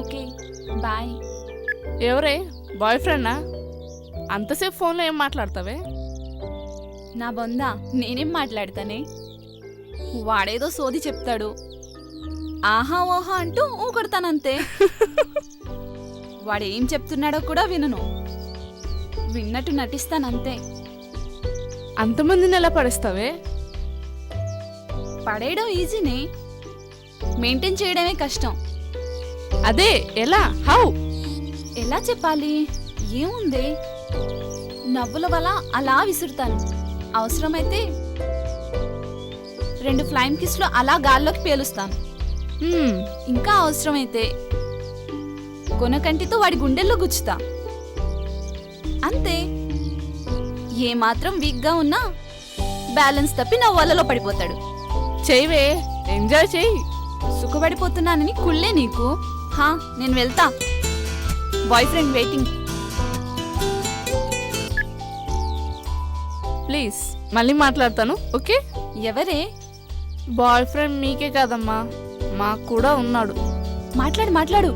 Okay bye. ఎవరే bye ఫ్రెండా? అంతసేపు ఫోన్లో ఏం మాట్లాడతావే? నా బొందా నేనేం మాట్లాడతానే? వాడేదో సోది చెప్తాడు, ఆహా ఓహా అంటూ ఊకొడతానంతే. వాడేం చెప్తున్నాడో కూడా వినను, విన్నట్టు నటిస్తానంతే. అంతమందిని ఎలా పడేస్తావే? పడేయడం ఈజీనే, మెయింటైన్ చేయడమే కష్టం. అదే ఎలా? హౌ? ఎలా చెప్పాలి? ఏముంది, నవ్వుల వల్ల అలా విసురుతాను. అవసరమైతే 2 ఫ్లైమ్ కిస్లు అలా గాల్లోకి పేలుస్తాను. ఇంకా అవసరమైతే కొనకంటితో వాడి గుండెల్లో గుచ్చుతా. అంతే. ఏమాత్రం వీక్గా ఉన్నా బ్యాలెన్స్ తప్పి నా వలలో పడిపోతాడు. చెయ్యవే, ఎంజాయ్ చెయ్యి. సుఖపడిపోతున్నానని కుళ్ళే నీకు? హా, నేను వెళ్తా. Boy friend waiting. ప్లీజ్ మళ్ళీ మాట్లాడతాను, ఓకే? ఎవరే? బాయ్ ఫ్రెండ్ మీకే కాదమ్మా, మాకు కూడా ఉన్నాడు. మాట్లాడు మాట్లాడు.